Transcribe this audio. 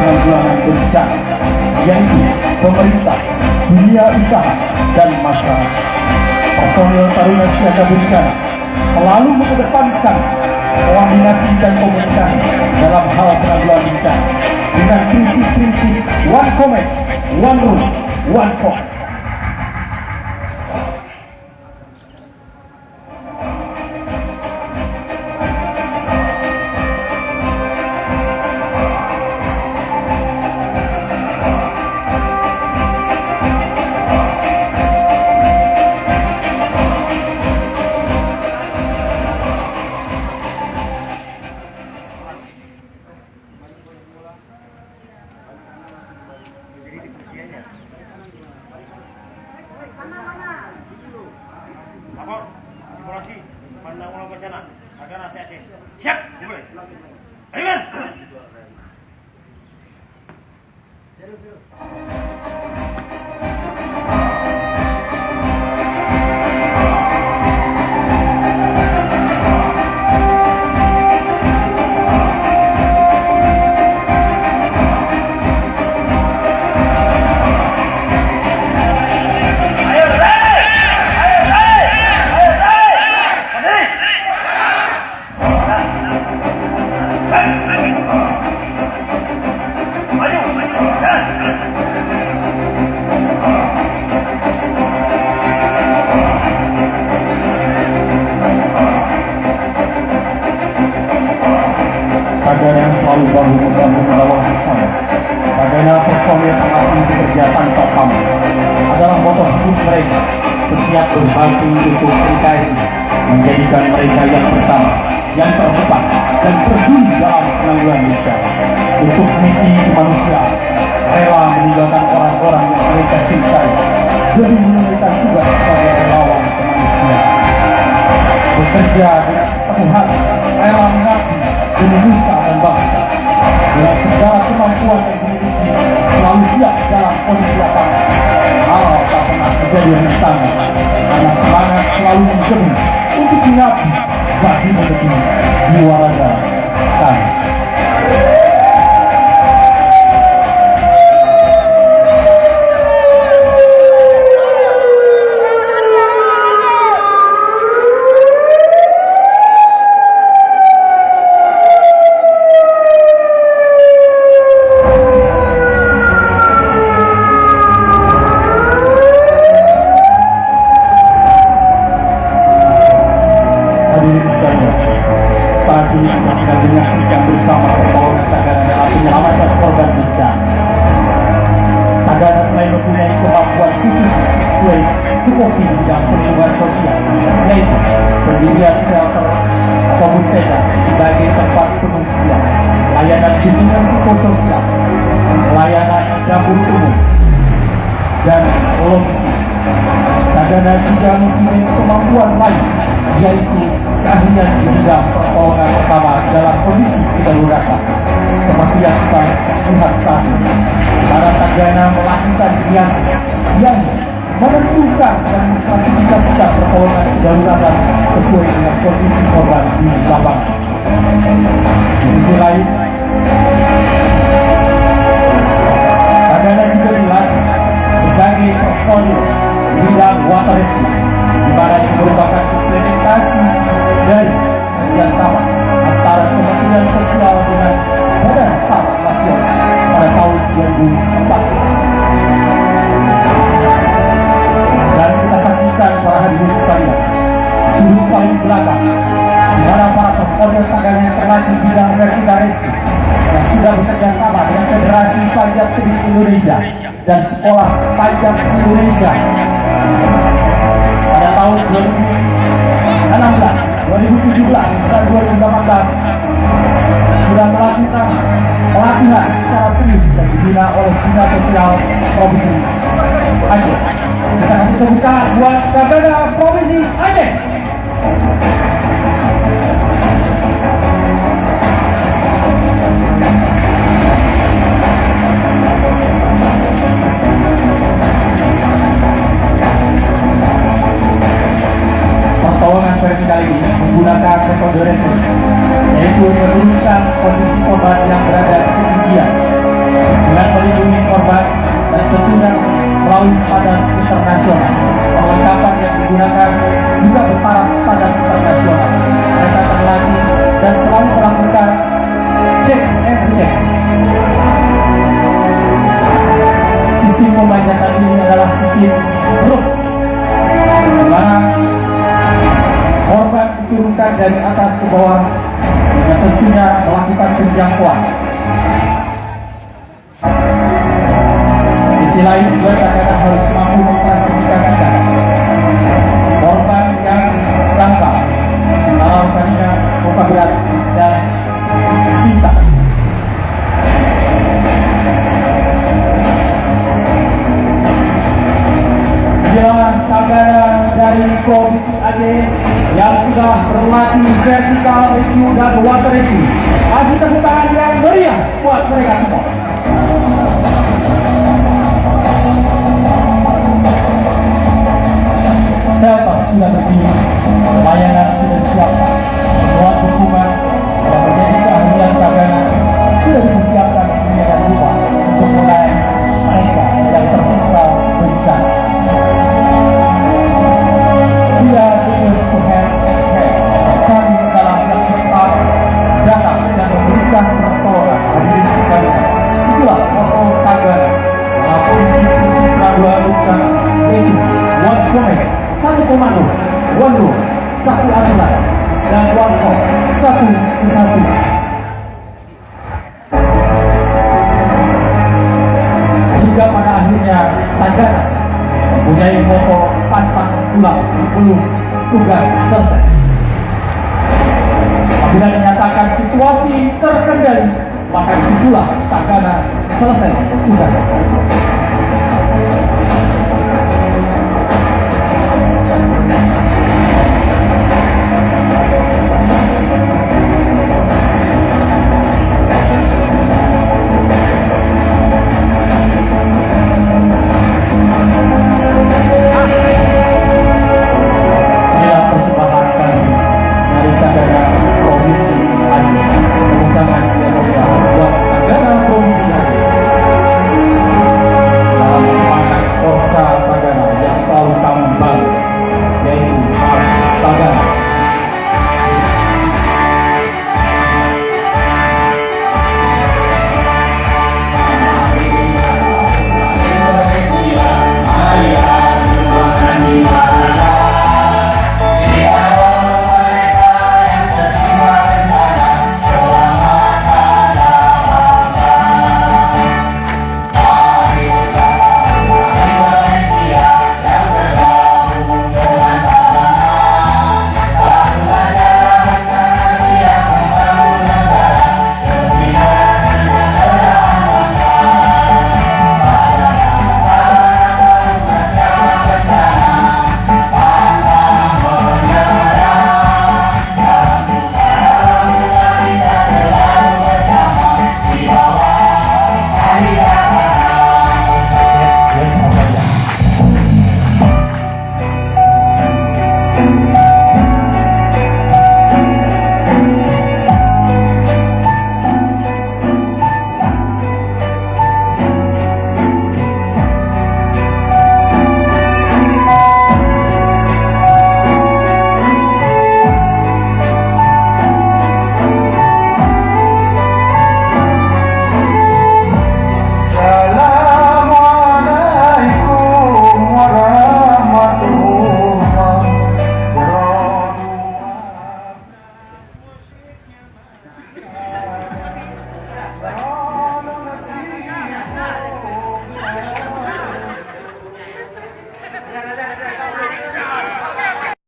penanggulangan bencana, yaitu pemerintah, dunia usaha, dan masyarakat. Personil Taruna Siaga Bencana selalu mengedepankan koordinasi dan komunikasi dalam hal penanggulangan bencana dengan prinsip-prinsip one comment, one rule, one cause. Lapor, simulasi, penanggulangan bencana, Tagana Aceh. Siap, mulai. Ayo kan? Tagana selalu bahu-membahu melawan bersama. Tagana personil sangat tinggi kerja tanpa pamrih adalah moto hidup mereka. Setiap berbagi untuk NKRI menjadikan mereka yang pertama, yang terdepan, dan peduli dalam penanggulangan bencana. Untuk misi kemanusiaan, rela meninggalkan orang-orang yang mereka cintai demi menunaikan tugas sebagai relawan kemanusiaan. Bekerja dengan sepenuh hati, rela mengabdi demi nusa dan bangsa. Dengan segala kemampuan yang dimiliki, selalu siap dalam kondisi lapangan. Hal tak pernah menjadi rintangan, karena semangat selalu menggema untuk mengabdi bagi menjadi jiwa raga kami. Saat ini kita sedang menyaksikan bersama pertolongan Tagana dalam menyelamatkan korban bencana. Tagana selain mempunyai kemampuan khusus sesuai tupoksi di bidang perlindungan sosial, yaitu pendirian shelter ataupun tenda sebagai tempat pengungsian, layanan bimbingan psikososial, layanan dapur umum, dan logistik. Tagana juga mempunyai kemampuan lain, yaitu keahlian di bidang pertolongan pertama dalam kondisi kedaruratan, seperti yang kita lihat saat ini. Para Tagana melakukan biasa yang menentukan dan mengklasifikasikan pertolongan kedaruratan sesuai dengan kondisi korban di lapangan. Di sisi lain, Tagana juga dilatih sebagai personil di bidang water rescue, di mana ini merupakan implementasi dari kerjasama antara Kementerian Sosial dengan Badan SAR Nasional pada tahun 2014. Dan kita saksikan para hadirin sekalian, sudut paling belakang, di mana para personil Tagana yang terlatih di bidang vertical rescue yang sudah bekerja sama dengan Federasi Panjat Tebing Indonesia dan Sekolah Panjat Indonesia pada tahun 2016, 2017, dan 2018 sudah melakukan pelatihan secara serius dan dibina oleh Dinas Sosial Provinsi Aceh. Kita kasih tepuk tangan buat Tagana Provinsi Aceh. Pertolongan vertikal ini menggunakan metode review, yaitu menurunkan kondisi korban yang berada di ketinggian juga Tagana harus mampu mengklasifikasikan korban yang langka dalam pertandingan luka berat dan pingsan. Dia Tagana dari Provinsi Aceh yang sudah berlatih vertikal rescue dan water rescue. Kasih tepuk tangan yang meriah buat mereka semua. Shelter sudah berdiri, layanan sudah disiapkan, semua dukungan yang menjadi keahlian Tagana sudah dipersiapkan sedemikian rupa untuk melayani mereka yang tertimpa bencana. Dia terus hand in hand kami dalam yang tetap datang dan memberikan pertolongan hadirin sekalian. Itulah moto Tagana dalam prinsip-prinsip penanggulangan bencana, yaitu one command, satu komando, one rule, satu aturan, dan one call, satu kesatuan. Hingga pada akhirnya Tagana mempunyai moto pantang pulang sebelum tugas selesai. Apabila dinyatakan situasi terkendali, maka disitulah Tagana selesai tugasnya.